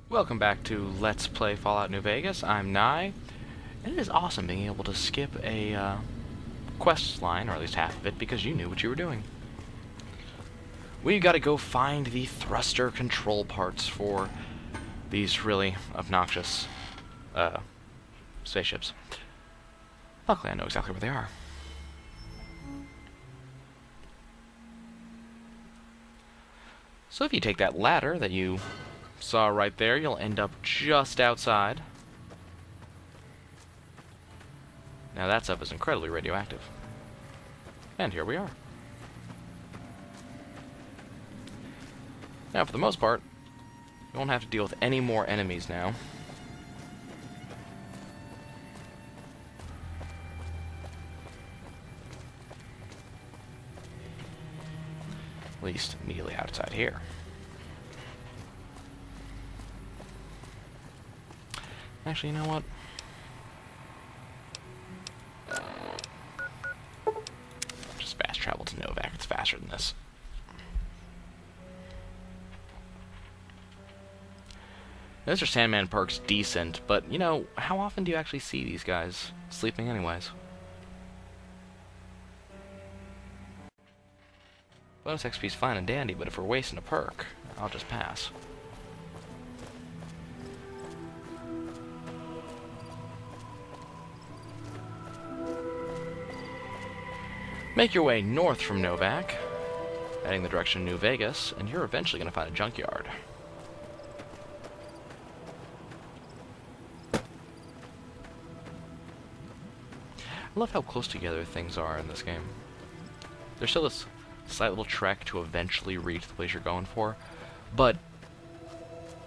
Welcome back to Let's Play Fallout New Vegas. I'm Nye, and it is awesome being able to skip a quest line, or at least half of it, because you knew what you were doing. We've got to go find the thruster control parts for these really obnoxious spaceships. Luckily, I know exactly where they are. So if you take that ladder that you saw right there, you'll end up just outside. Now that stuff is incredibly radioactive. And here we are. Now for the most part, you won't have to deal with any more enemies now. At least immediately outside here. Actually, you know what? Just fast travel to Novak. It's faster than this. Mr. Sandman perk's decent, but, you know, how often do you actually see these guys sleeping anyways? Bonus XP's fine and dandy, but if we're wasting a perk, I'll just pass. Make your way north from Novak, heading the direction of New Vegas, and you're eventually going to find a junkyard. I love how close together things are in this game. There's still this slight little trek to eventually reach the place you're going for, but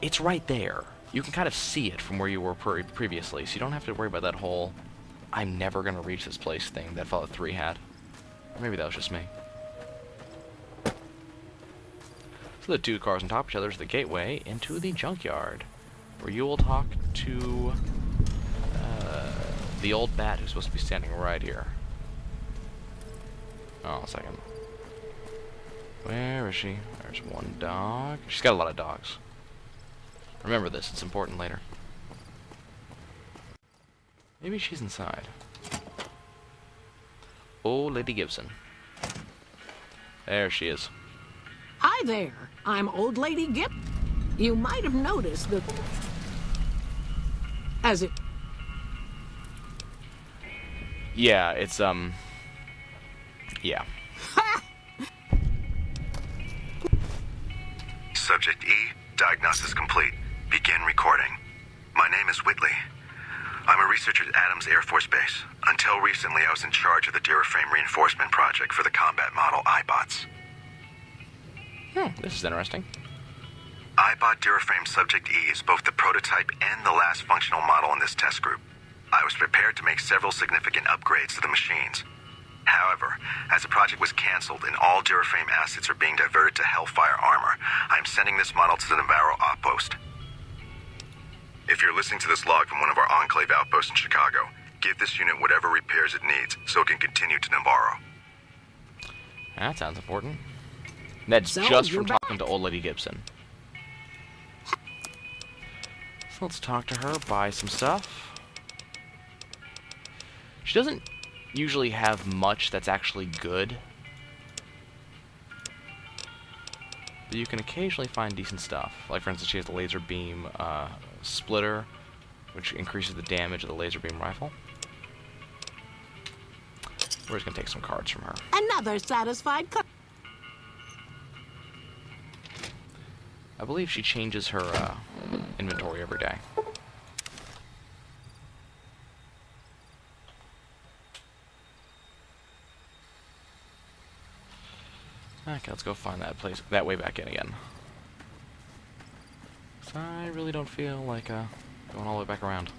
it's right there. You can kind of see it from where you were previously, so you don't have to worry about that whole I'm never going to reach this place thing that Fallout 3 had. Or maybe that was just me. So the two cars on top of each other is the gateway into the junkyard, where you will talk to the old bat who's supposed to be standing right here. Oh, a second. Where is she? There's one dog. She's got a lot of dogs. Remember this, it's important later. Maybe she's inside. Oh, Lady Gibson. There she is. Hi there, I'm Old Lady Gip. You might have noticed that... Yeah, it's, yeah. Subject E, diagnosis complete. Begin recording. My name is Whitley. I'm a researcher at Adams Air Force Base. Until recently, I was in charge of the Duraframe reinforcement project for the combat model iBots. This is interesting. iBot Duraframe Subject E is both the prototype and the last functional model in this test group. I was prepared to make several significant upgrades to the machines. However, as the project was canceled and all Duraframe assets are being diverted to Hellfire armor, I'm sending this model to the Navarro outpost. If you're listening to this log from one of our Enclave outposts in Chicago, give this unit whatever repairs it needs so it can continue to Navarro. That sounds important. That's So, just you're from talking to Old Lady Gibson. So let's talk to her, buy some stuff. She doesn't usually have much that's actually good, but you can occasionally find decent stuff. Like, for instance, she has the laser beam splitter, which increases the damage of the laser beam rifle. We're just going to take some cards from her. Another satisfied I believe she changes her inventory every day. Okay, let's go find that place, that way back in again. 'Cause I really don't feel like going all the way back around.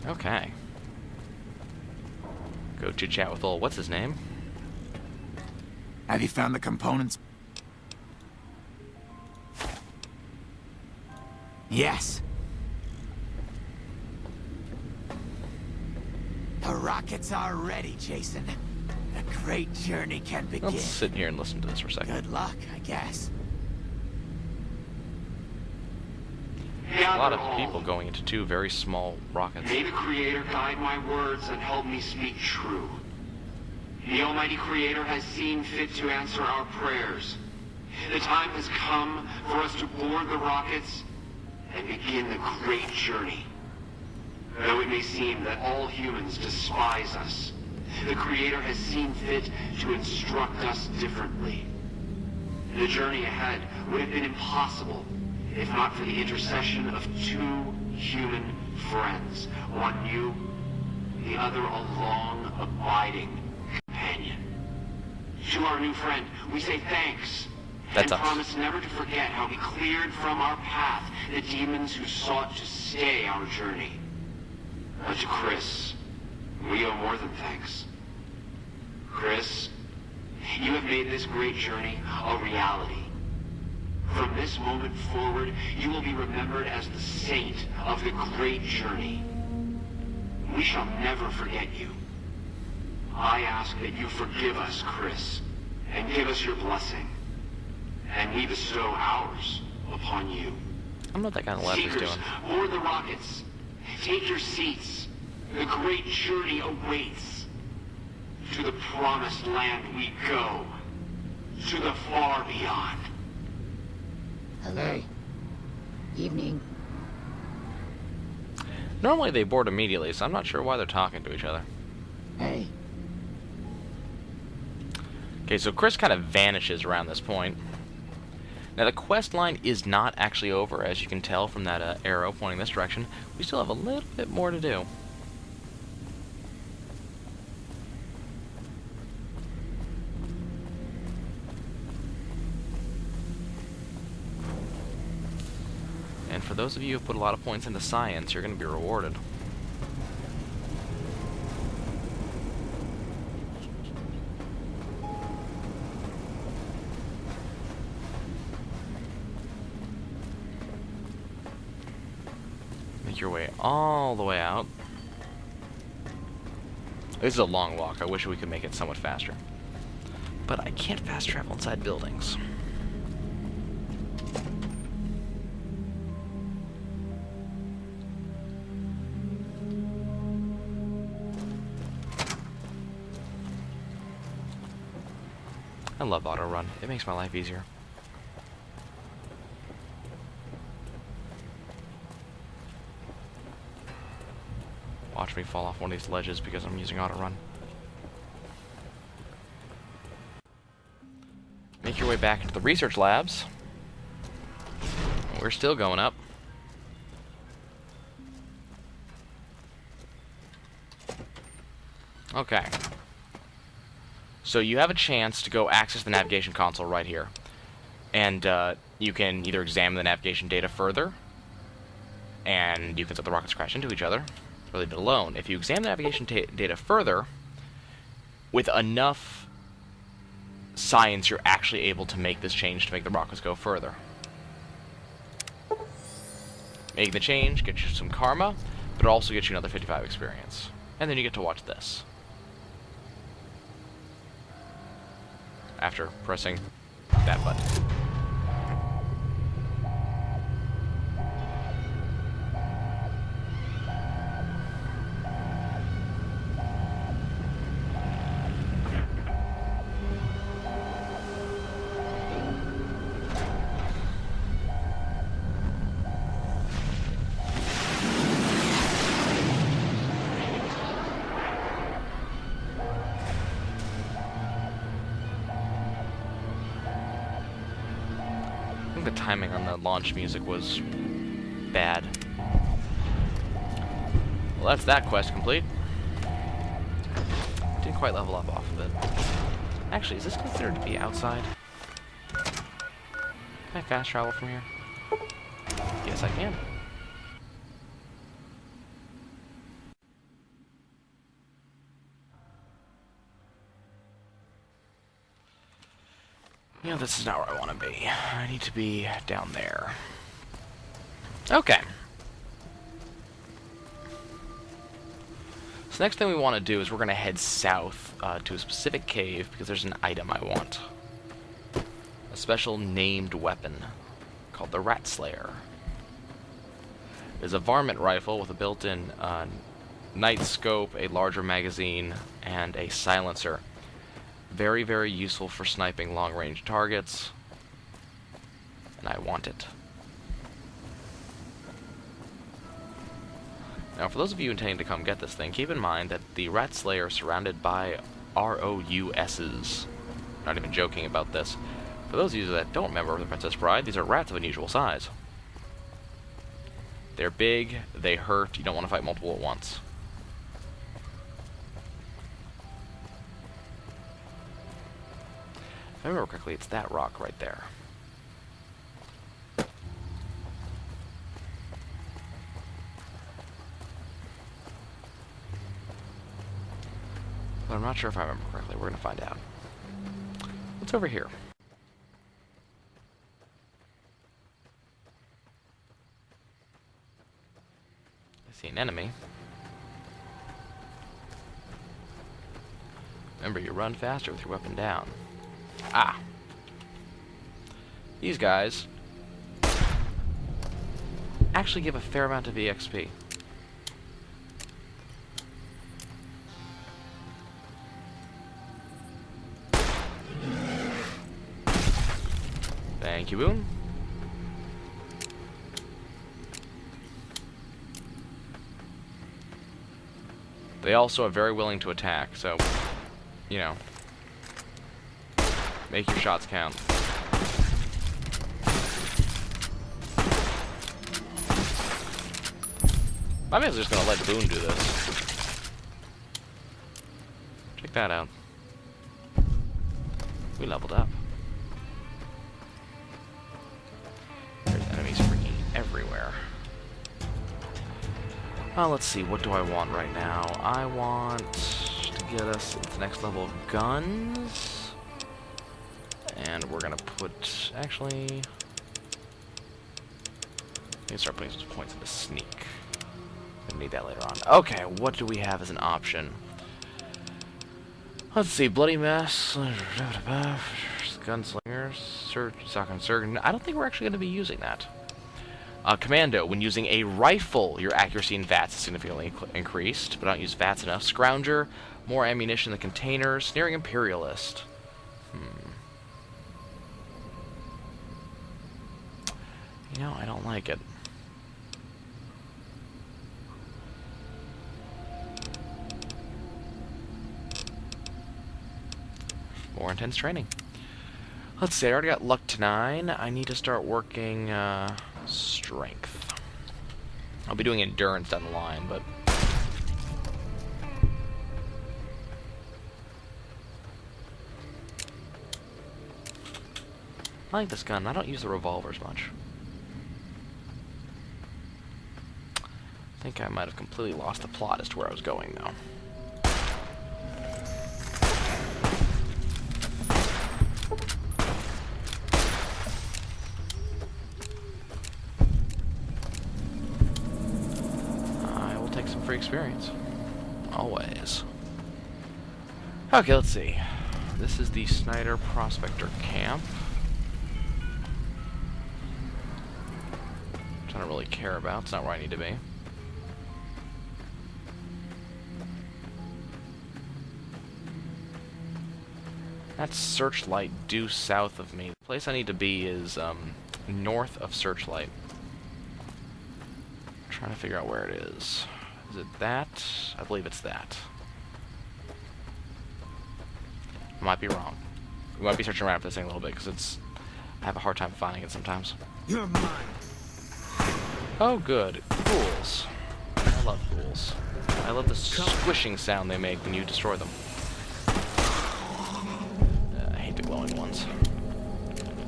Okay. Go chit-chat with old what's-his-name. Have you found the components? Yes. The rockets are ready, Jason. The great journey can begin. Let's sit here and listen to this for a second. Good luck, I guess. A lot of people going into two very small rockets. May the Creator guide my words and help me speak true. The Almighty Creator has seen fit to answer our prayers. The time has come for us to board the rockets and begin the great journey. Though it may seem that all humans despise us, the Creator has seen fit to instruct us differently. The journey ahead would have been impossible if not for the intercession of two human friends, one new, the other a long, abiding companion. To our new friend, we say thanks, and promise never to forget how we cleared from our path the demons who sought to stay our journey. But to Chris, we owe more than thanks. Chris, you have made this great journey a reality. From this moment forward, you will be remembered as the saint of the great journey. We shall never forget you. I ask that you forgive us, Chris, and give us your blessing. And we bestow ours upon you. I don't know what that kind of left is doing. Board the rockets. Take your seats. The great journey awaits. To the promised land we go. To the far beyond. Hello. Evening. Normally they board immediately, so I'm not sure why they're talking to each other. Hey. Okay, so Chris kind of vanishes around this point. Now the quest line is not actually over, as you can tell from that arrow pointing this direction. We still have a little bit more to do. And for those of you who put a lot of points into science, you're going to be rewarded. Make your way all the way out. This is a long walk. I wish we could make it somewhat faster. But I can't fast travel inside buildings. I love auto run. It makes my life easier. Watch me fall off one of these ledges because I'm using auto run. Make your way back into the research labs. We're still going up. Okay. So you have a chance to go access the navigation console right here. And you can either examine the navigation data further, and you can set the rockets crash into each other, or leave it alone. If you examine the navigation data further, with enough science, you're actually able to make this change to make the rockets go further. Making the change gets you some karma, but it also gets you another 55 experience. And then you get to watch this. After pressing that button. I think the timing on the launch music was bad. Well, that's that quest complete. Didn't quite level up off of it. Actually, is this considered to be outside? Can I fast travel from here? Yes, I can. You know, this is not where I want to be. I need to be down there. Okay. So So next thing we want to do is we're going to head south to a specific cave because there's an item I want. A special named weapon called the Ratslayer. It is a varmint rifle with a built-in night scope, a larger magazine, and a silencer. Very, very useful for sniping long-range targets. And I want it. Now, for those of you intending to come get this thing, keep in mind that the Ratslayers are surrounded by ROUSs. Not even joking about this. For those of you that don't remember the Princess Bride, these are rats of unusual size. They're big, they hurt, you don't want to fight multiple at once. If I remember correctly, it's that rock right there. But I'm not sure if I remember correctly. We're going to find out. What's over here? I see an enemy. Remember, you run faster with your weapon down. Ah! These guys actually give a fair amount of EXP. Thank you, Boone. They also are very willing to attack, so, you know, make your shots count. I may as well just gonna let Boone do this. Check that out. We leveled up. There's enemies freaking everywhere. Let's see, what do I want right now? I want to get us to the next level of guns. And we're gonna put, actually, let me start putting some points into sneak. Gonna need that later on. Okay, what do we have as an option? Let's see, Bloody Mess, Gunslingers, Surgeon. I don't think we're actually going to be using that. Commando, when using a rifle, your accuracy in VATS is significantly increased, but I don't use VATS enough. Scrounger, more ammunition in the containers. Sneering Imperialist. You know, I don't like it. More intense training. Let's see, I already got luck to 9. I need to start working strength. I'll be doing endurance down the line, but I like this gun. I don't use the revolvers much. I think I might have completely lost the plot as to where I was going, though. Free experience. Always. Okay, let's see. This is the Snyder Prospector Camp. Which I don't really care about. It's not where I need to be. That's Searchlight due south of me. The place I need to be is north of Searchlight. I'm trying to figure out where it is. Is it that? I believe it's that. I might be wrong. We might be searching around for this thing a little bit, because I have a hard time finding it sometimes. You're mine. Oh, good. Ghouls. I love ghouls. I love the squishing sound they make when you destroy them. I hate the glowing ones.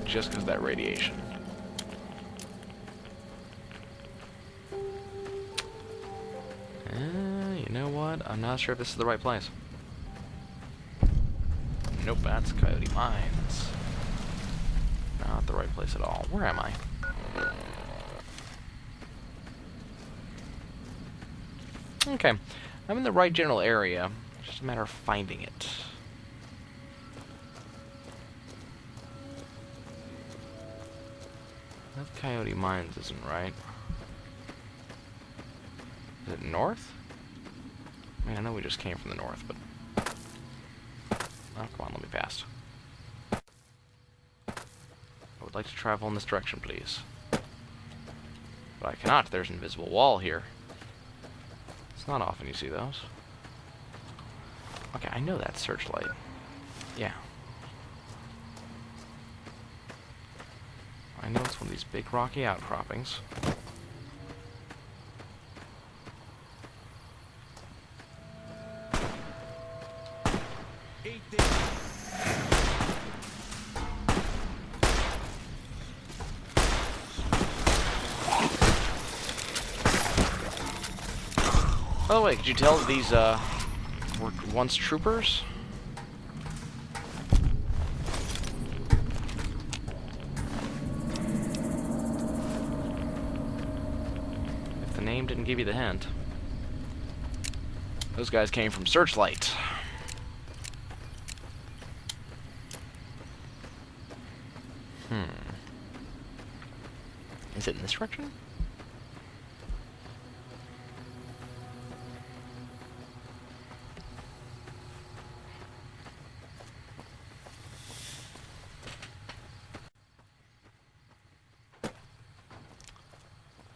Just because of that radiation. You know what? I'm not sure if this is the right place. Nope, that's Coyote Mines. Not the right place at all. Where am I? Okay. I'm in the right general area. It's just a matter of finding it. That Coyote Mines isn't right. Is it north? I mean, I know we just came from the north, but... Oh, come on, let me pass. I would like to travel in this direction, please. But I cannot. There's an invisible wall here. It's not often you see those. Okay, I know that searchlight. Yeah. I know it's one of these big rocky outcroppings. By the way, could you tell that these were once troopers? If the name didn't give you the hint. Those guys came from Searchlight. Is it in this direction?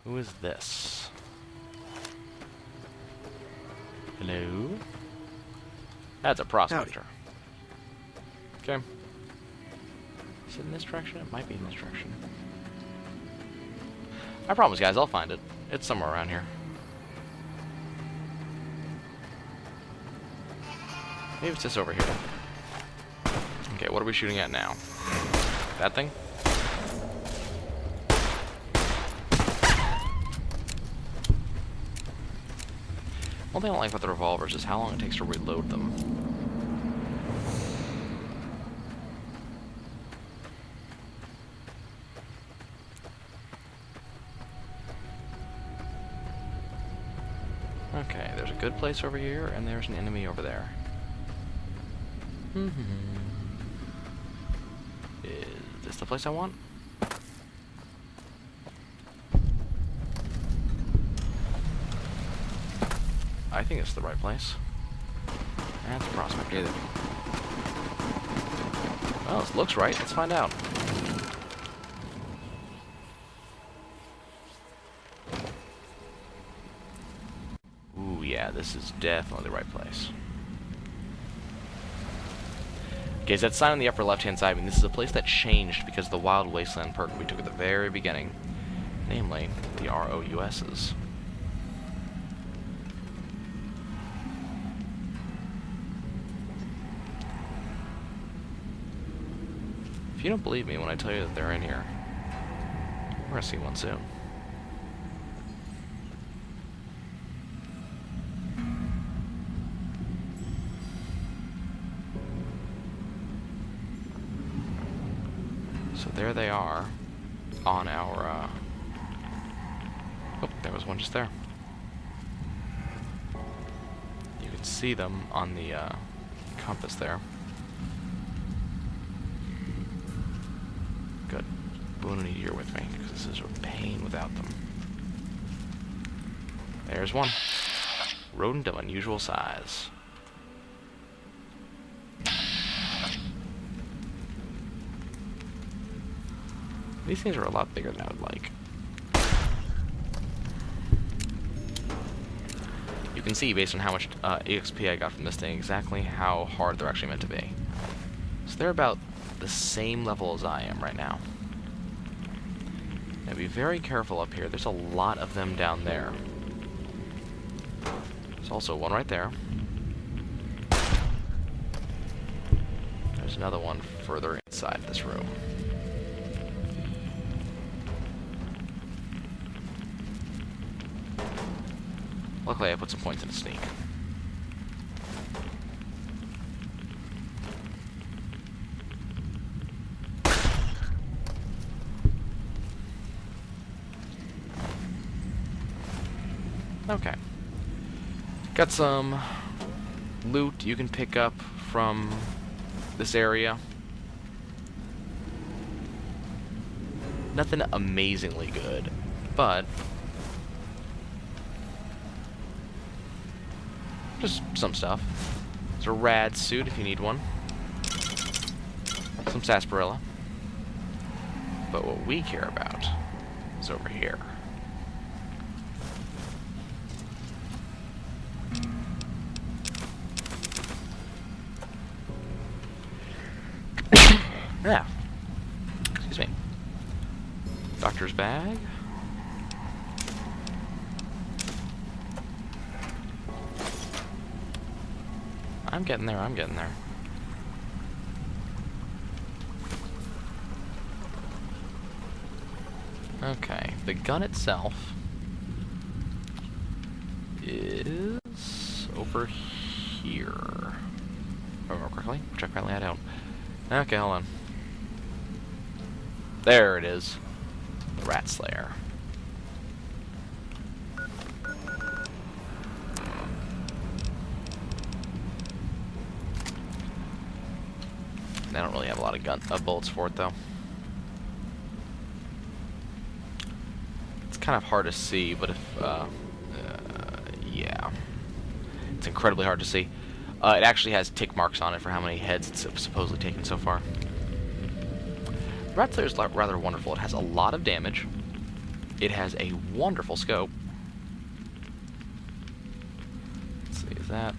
Who is this? Hello? That's a prospector. Okay. Is it in this direction? It might be in this direction. I promise, guys, I'll find it. It's somewhere around here. Maybe it's just over here. Okay, what are we shooting at now? That thing? One thing I don't like about the revolvers is how long it takes to reload them. Okay, there's a good place over here, and there's an enemy over there. Is this the place I want? I think it's the right place. That's a prospect. Either. Well, this looks right. Let's find out. Ooh, yeah, this is definitely the right place. Okay, so that sign on the upper left-hand side, I mean, this is a place that changed because of the Wild Wasteland perk we took at the very beginning. Namely, the ROUSs. If you don't believe me when I tell you that they're in here, we're gonna see one soon. So there they are on our, oh, there was one just there. You can see them on the compass there. Good. Boone and Edie, you're with me, because this is a pain without them. There's one. Rodent of unusual size. These things are a lot bigger than I would like. You can see, based on how much EXP I got from this thing, exactly how hard they're actually meant to be. So they're about the same level as I am right now. Now be very careful up here. There's a lot of them down there. There's also one right there. There's another one further inside this room. Luckily, I put some points in a sneak. Okay. Got some loot you can pick up from this area. Nothing amazingly good, but just some stuff. There's a rad suit if you need one. Some sarsaparilla. But what we care about is over here. Yeah. Excuse me. Doctor's bag. I'm getting there, I'm getting there. Okay, the gun itself is over here. If I remember correctly, which apparently I don't. Okay, hold on. There it is. The Ratslayer. I don't really have a lot of bullets for it, though. It's kind of hard to see, but if, yeah. It's incredibly hard to see. It actually has tick marks on it for how many heads it's supposedly taken so far. Ratslayer is rather wonderful. It has a lot of damage. It has a wonderful scope. Let's see, is that...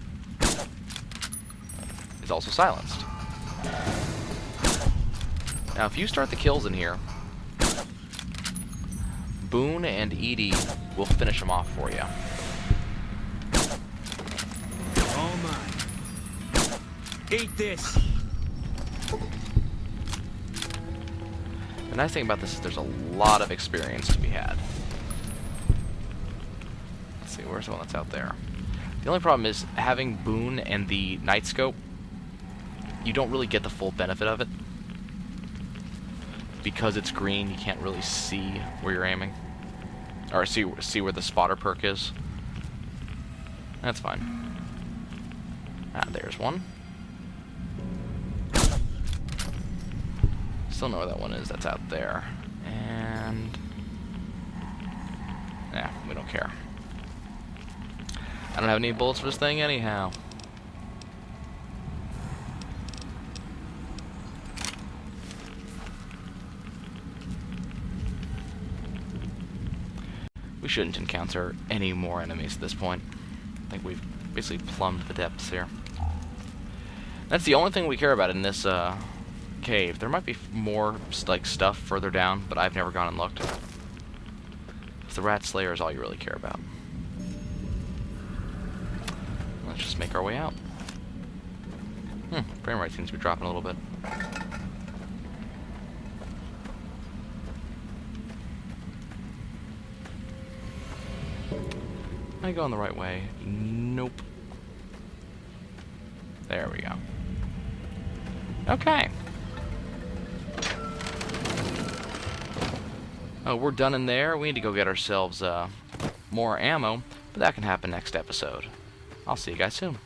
It's also silenced. Now, if you start the kills in here, Boone and Edie will finish them off for you. All mine. Eat this. The nice thing about this is there's a lot of experience to be had. Let's see, where's the one that's out there? The only problem is having Boone and the night scope, you don't really get the full benefit of it. Because it's green, you can't really see where you're aiming. Or see where the spotter perk is. That's fine. Ah, there's one. Still know where that one is. That's out there. And... yeah, we don't care. I don't have any bullets for this thing anyhow. We shouldn't encounter any more enemies at this point. I think we've basically plumbed the depths here. That's the only thing we care about in this cave. There might be more like stuff further down, but I've never gone and looked. The Ratslayers is all you really care about. Let's just make our way out. Frame rate seems to be dropping a little bit. Am I going the right way? Nope. There we go. Okay. Oh, we're done in there. We need to go get ourselves more ammo, but that can happen next episode. I'll see you guys soon.